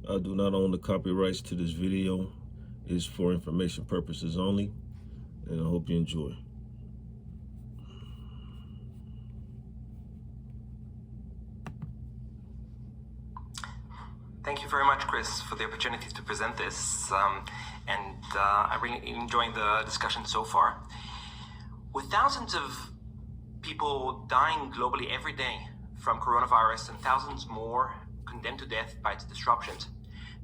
I do not own the copyrights to this video. It's for information purposes only, and I hope you enjoy. Thank you very much, Chris, for the opportunity to present this, and I'm really enjoying the discussion so far. With thousands of people dying globally every day from coronavirus and thousands more condemned to death by its disruptions,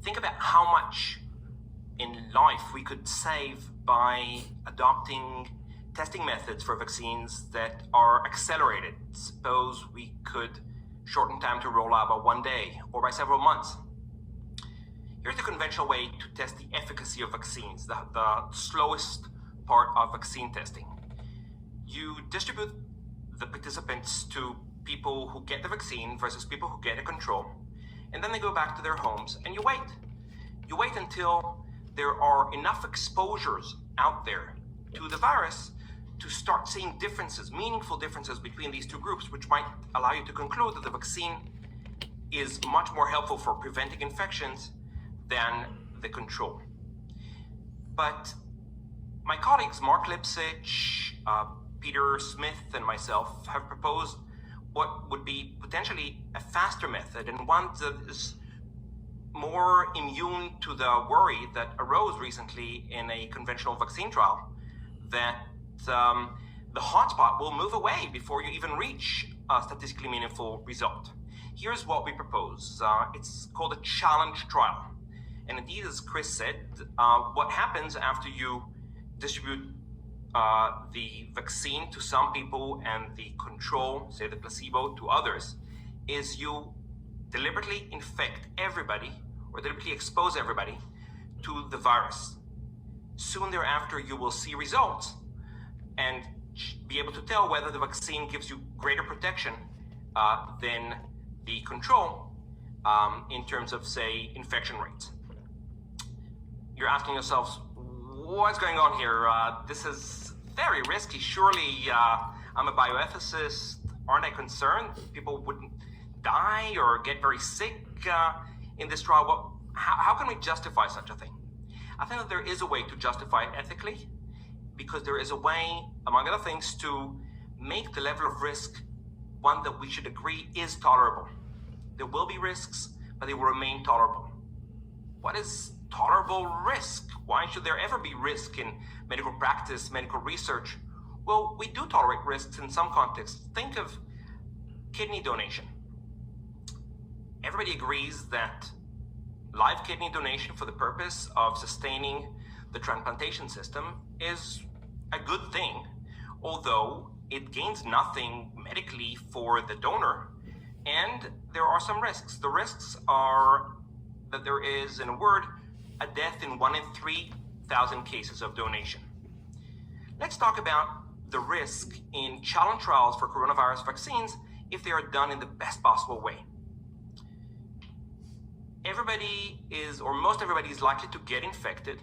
think about how much in life we could save by adopting testing methods for vaccines that are accelerated. Suppose we could shorten time to roll out by 1 day or by several months. Here's the conventional way to test the efficacy of vaccines, the slowest part of vaccine testing. You distribute the participants to people who get the vaccine versus people who get a control, and then they go back to their homes and you wait. You wait until there are enough exposures out there to the virus to start seeing differences, meaningful differences between these two groups, which might allow you to conclude that the vaccine is much more helpful for preventing infections than the control. But my colleagues, Mark Lipsitch, Peter Smith, and myself have proposed what would be potentially a faster method and one that is more immune to the worry that arose recently in a conventional vaccine trial, that the hotspot will move away before you even reach a statistically meaningful result. Here's what we propose. It's called a challenge trial. And indeed, as Chris said, what happens after you distribute the vaccine to some people and the control, say the placebo, to others, is you deliberately infect everybody or deliberately expose everybody to the virus. Soon thereafter, you will see results and be able to tell whether the vaccine gives you greater protection than the control in terms of, say, infection rates. You're asking yourselves, what's going on here? This is very risky. Surely I'm a bioethicist. Aren't I concerned people wouldn't die or get very sick in this trial? Well, how can we justify such a thing? I think that there is a way to justify it ethically, because there is a way, among other things, to make the level of risk one that we should agree is tolerable. There will be risks, but they will remain tolerable. What is tolerable risk? Why should there ever be risk in medical practice, medical research? Well, we do tolerate risks in some contexts. Think of kidney donation. Everybody agrees that live kidney donation for the purpose of sustaining the transplantation system is a good thing, although it gains nothing medically for the donor, and there are some risks. The risks are that there is, in a word, a death in 1 in 3,000 cases of donation. Let's talk about the risk in challenge trials for coronavirus vaccines if they are done in the best possible way. Everybody is, or most everybody is likely to get infected,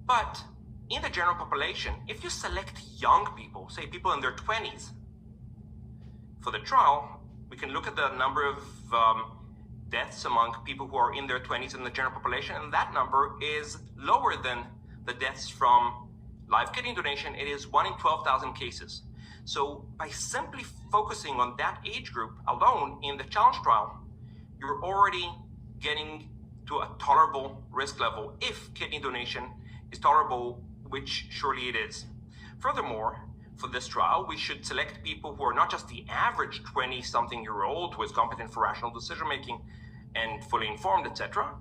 but in the general population, if you select young people, say people in their 20s, for the trial, we can look at the number of deaths among people who are in their 20s in the general population, and that number is lower than the deaths from live kidney donation. It is 1 in 12,000 cases. So by simply focusing on that age group alone in the challenge trial, you're already getting to a tolerable risk level if kidney donation is tolerable, which surely it is. Furthermore, for this trial, we should select people who are not just the average 20-something-year-old who is competent for rational decision-making and fully informed, etc.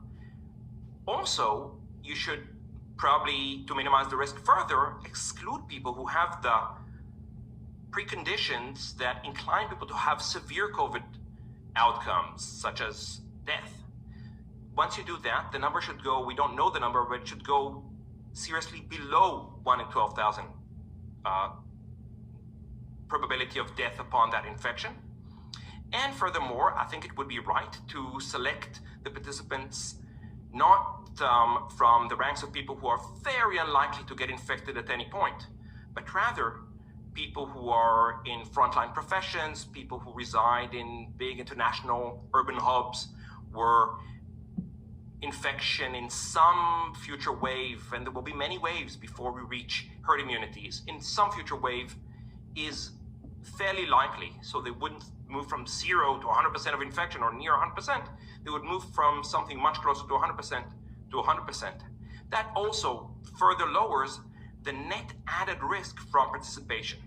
Also, you should probably, to minimize the risk further, exclude people who have the preconditions that incline people to have severe COVID outcomes, such as death. Once you do that, the number should go, we don't know the number, but it should go seriously below 1 in 12,000 probability of death upon that infection. And furthermore, I think it would be right to select the participants not from the ranks of people who are very unlikely to get infected at any point, but rather people who are in frontline professions, people who reside in big international urban hubs where infection in some future wave, and there will be many waves before we reach herd immunities, in some future wave is fairly likely. So they wouldn't move from 0 to 100% of infection or near 100%. They would move from something much closer to 100% to 100%. That also further lowers the net added risk from participation.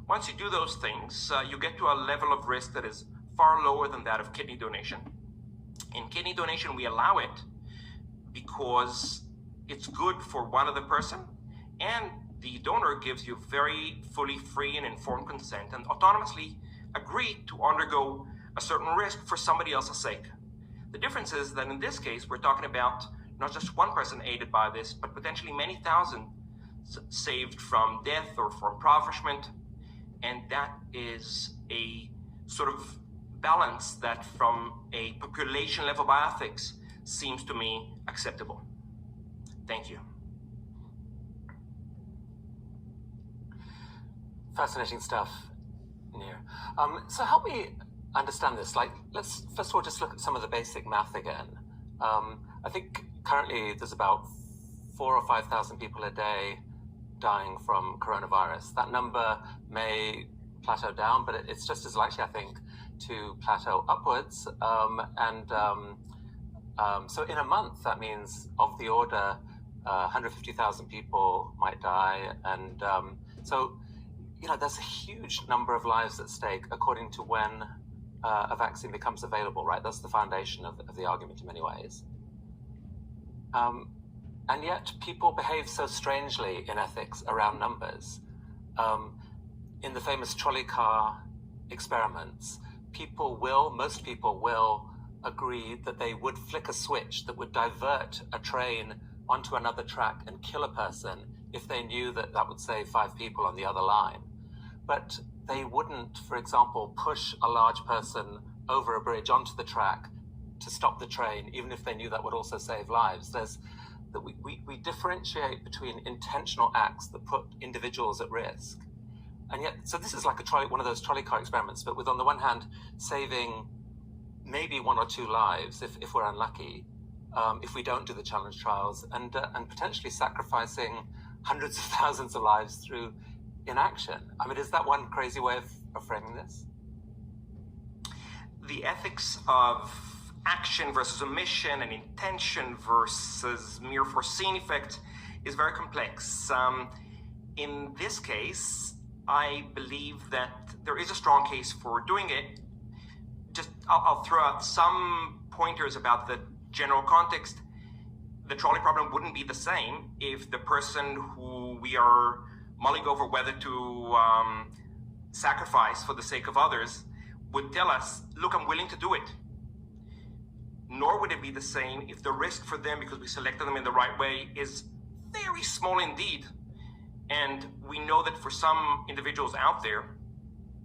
Once you do those things, you get to a level of risk that is far lower than that of kidney donation. In kidney donation, we allow it because it's good for one other person, and the donor gives you very fully free and informed consent and autonomously agree to undergo a certain risk for somebody else's sake. The difference is that in this case, we're talking about not just one person aided by this, but potentially many thousand saved from death or from impoverishment. And that is a sort of balance that from a population level bioethics seems to me acceptable. Thank you. Fascinating stuff, Nir. So help me understand this. Like, let's first of all just look at some of the basic math again. I think currently there's about 4,000 or 5,000 people a day dying from coronavirus. That number may plateau down, but it's just as likely, I think, to plateau upwards. So in a month, that means of the order 150,000 people might die. And so, you know, there's a huge number of lives at stake according to when a vaccine becomes available, right? That's the foundation of the argument in many ways. And yet people behave so strangely in ethics around numbers. In the famous trolley car experiments, most people will agree that they would flick a switch that would divert a train onto another track and kill a person if they knew that that would save 5 people on the other line. But they wouldn't, for example, push a large person over a bridge onto the track to stop the train, even if they knew that would also save lives. We differentiate between intentional acts that put individuals at risk. And yet, so this is like one of those trolley car experiments, but with, on the one hand, saving maybe 1 or 2 lives if we're unlucky, if we don't do the challenge trials, and potentially sacrificing hundreds of thousands of lives through inaction. I mean, is that one crazy way of framing this? The ethics of action versus omission and intention versus mere foreseen effect is very complex. In this case, I believe that there is a strong case for doing it. I'll throw out some pointers about the general context. The trolley problem wouldn't be the same if the person who we are mulling over whether to sacrifice for the sake of others would tell us, look, I'm willing to do it. Nor would it be the same if the risk for them, because we selected them in the right way, is very small indeed. And we know that for some individuals out there,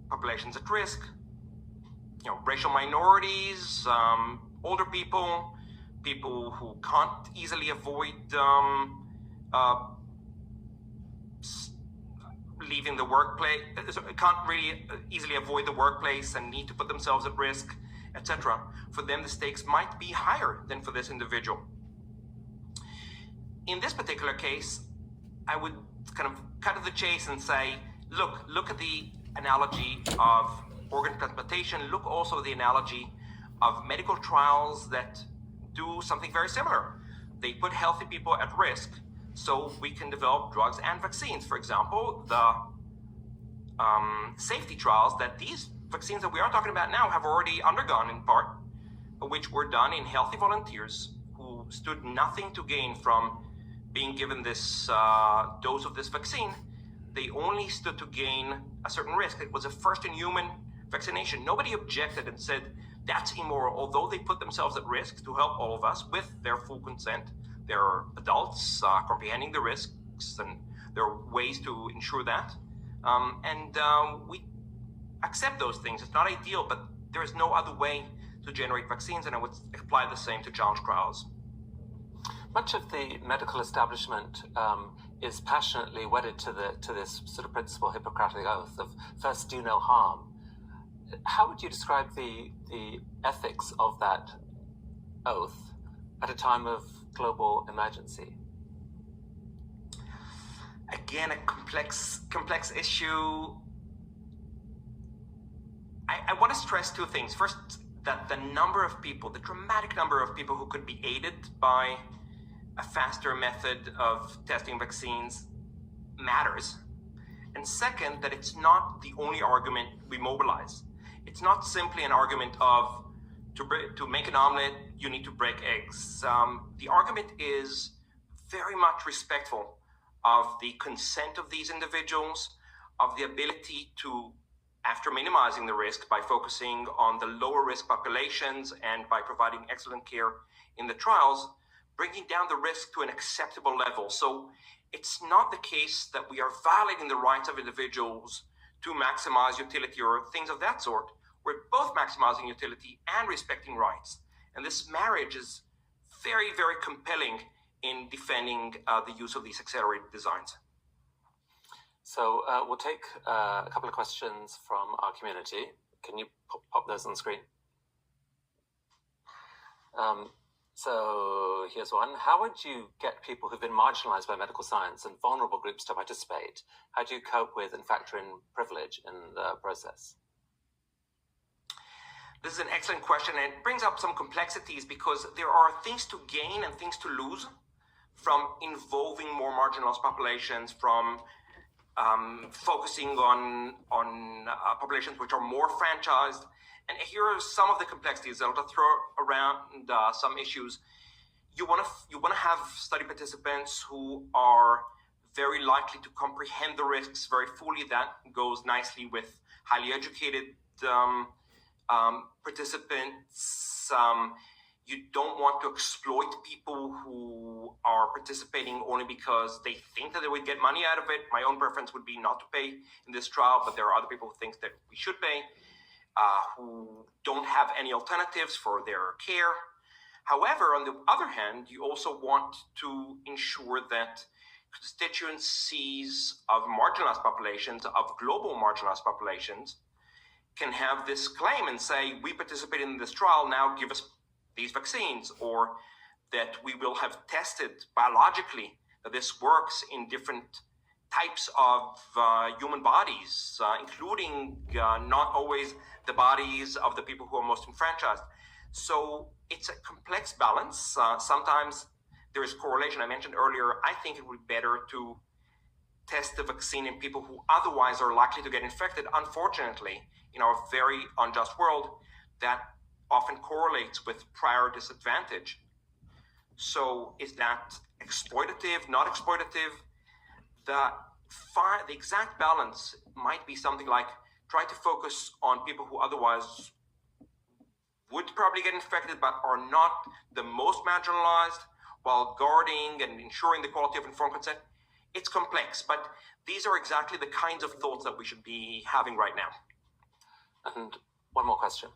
populations at risk, racial minorities, older people, people who can't easily avoid leaving the workplace, can't really easily avoid the workplace and need to put themselves at risk, etc. For them, the stakes might be higher than for this individual. In this particular case, I would kind of cut to the chase and say, look at the analogy of organ transplantation. Look also at the analogy of medical trials that do something very similar. They put healthy people at risk so we can develop drugs and vaccines. For example, the safety trials that these vaccines that we are talking about now have already undergone in part, which were done in healthy volunteers who stood nothing to gain from being given this dose of this vaccine. They only stood to gain a certain risk. It was a first-in-human vaccination. Nobody objected and said, that's immoral, although they put themselves at risk to help all of us with their full consent. They're adults comprehending the risks, and there are ways to ensure that. We accept those things. It's not ideal, but there is no other way to generate vaccines, and I would apply the same to challenge trials. Much of the medical establishment is passionately wedded to this sort of principle, Hippocratic oath of first do no harm. How would you describe the ethics of that oath at a time of global emergency? Again, a complex issue. I want to stress two things. First, that the number of people, the dramatic number of people who could be aided by a faster method of testing vaccines matters. And second, that it's not the only argument we mobilize. It's not simply an argument of to make an omelet, you need to break eggs. The argument is very much respectful of the consent of these individuals, of the ability to, after minimizing the risk by focusing on the lower risk populations and by providing excellent care in the trials, bringing down the risk to an acceptable level. So it's not the case that we are violating the rights of individuals to maximize utility or things of that sort. We're both maximizing utility and respecting rights. And this marriage is very, very compelling in defending the use of these accelerated designs. So we'll take a couple of questions from our community. Can you pop those on the screen? So here's one. How would you get people who've been marginalized by medical science and vulnerable groups to participate? How do you cope with and factor in privilege in the process? This is an excellent question, and it brings up some complexities because there are things to gain and things to lose from involving more marginalized populations, from focusing on populations which are more franchised. And here are some of the complexities. I'll throw around some issues. You want to have study participants who are very likely to comprehend the risks very fully. That goes nicely with highly educated participants. You don't want to exploit people who are participating only because they think that they would get money out of it. My own preference would be not to pay in this trial, but there are other people who think that we should pay, who don't have any alternatives for their care. However, on the other hand, you also want to ensure that constituencies of marginalized populations, of global marginalized populations, can have this claim and say, we participated in this trial, now give us these vaccines, or that we will have tested biologically that this works in different types of human bodies, including not always the bodies of the people who are most enfranchised. So it's a complex balance. Sometimes there is correlation. I mentioned earlier, I think it would be better to test the vaccine in people who otherwise are likely to get infected. Unfortunately, in our very unjust world, that often correlates with prior disadvantage. So is that exploitative, not exploitative? The exact balance might be something like try to focus on people who otherwise would probably get infected but are not the most marginalized, while guarding and ensuring the quality of informed consent. It's complex, but these are exactly the kinds of thoughts that we should be having right now. And one more question.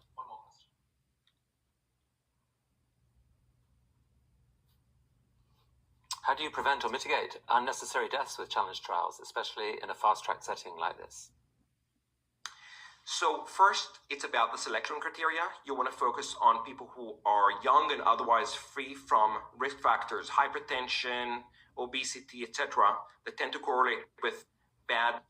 How do you prevent or mitigate unnecessary deaths with challenge trials, especially in a fast-track setting like this? So first, it's about the selection criteria. You want to focus on people who are young and otherwise free from risk factors, hypertension, obesity, etc., that tend to correlate with bad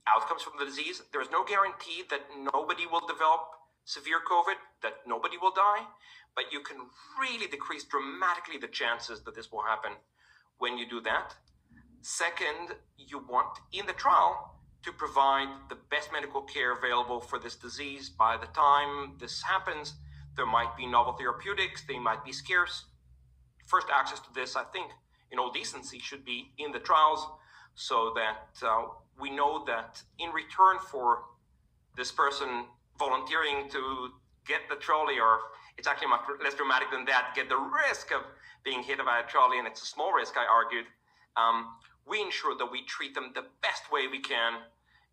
outcomes from the disease. There is no guarantee that nobody will develop severe COVID, that nobody will die, but you can really decrease dramatically the chances that this will happen when you do that. Second, you want in the trial to provide the best medical care available for this disease. By the time this happens, there might be novel therapeutics, they might be scarce. First access to this, I think, in all decency, should be in the trials, so that we know that in return for this person volunteering to get the trolley, or it's actually much less dramatic than that, get the risk of being hit by a trolley, and it's a small risk, I argued, we ensure that we treat them the best way we can.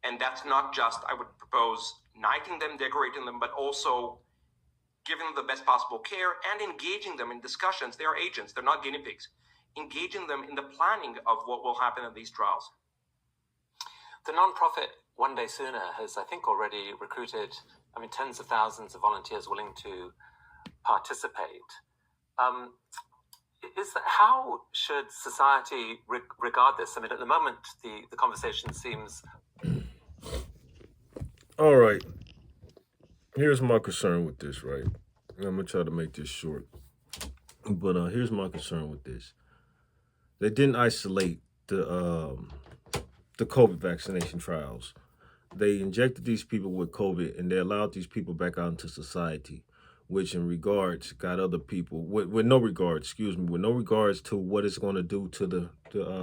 And that's not just, I would propose, knighting them, decorating them, but also giving them the best possible care and engaging them in discussions. They are agents, they're not guinea pigs. Engaging them in the planning of what will happen in these trials. The nonprofit One Day Sooner has, I think, already recruited, tens of thousands of volunteers willing to participate. How should society regard this? I mean, at the moment, the conversation seems... All right. Here's my concern with this, right? And I'm going to try to make this short. But here's my concern with this. They didn't isolate the COVID vaccination trials. They injected these people with COVID and they allowed these people back out into society, which in regards got other people with no regards, with no regards to what it's going to do to the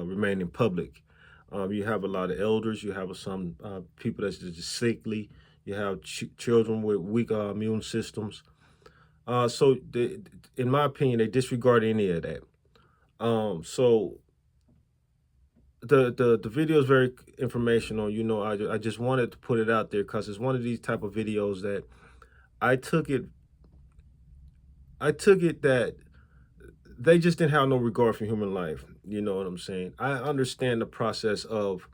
remaining public. You have a lot of elders, you have some people that's just sickly, you have children with weak immune systems. So in my opinion, they disregard any of that. So the video is very informational. You know, I just wanted to put it out there because it's one of these type of videos that I took it that they just didn't have no regard for human life. You know what I'm saying? I understand the process of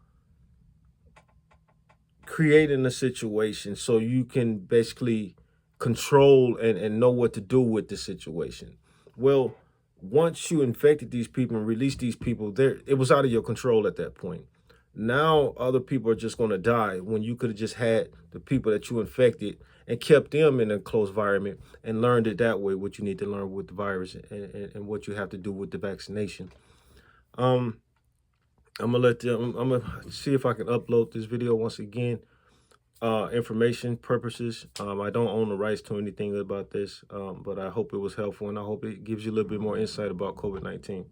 creating a situation so you can basically control and know what to do with the situation. Well, once you infected these people and released these people, it was out of your control at that point. Now other people are just going to die when you could have just had the people that you infected and kept them in a closed environment and learned it that way, what you need to learn with the virus and what you have to do with the vaccination. I'm gonna see if I can upload this video once again. Information purposes. I don't own the rights to anything about this, but I hope it was helpful and I hope it gives you a little bit more insight about COVID-19.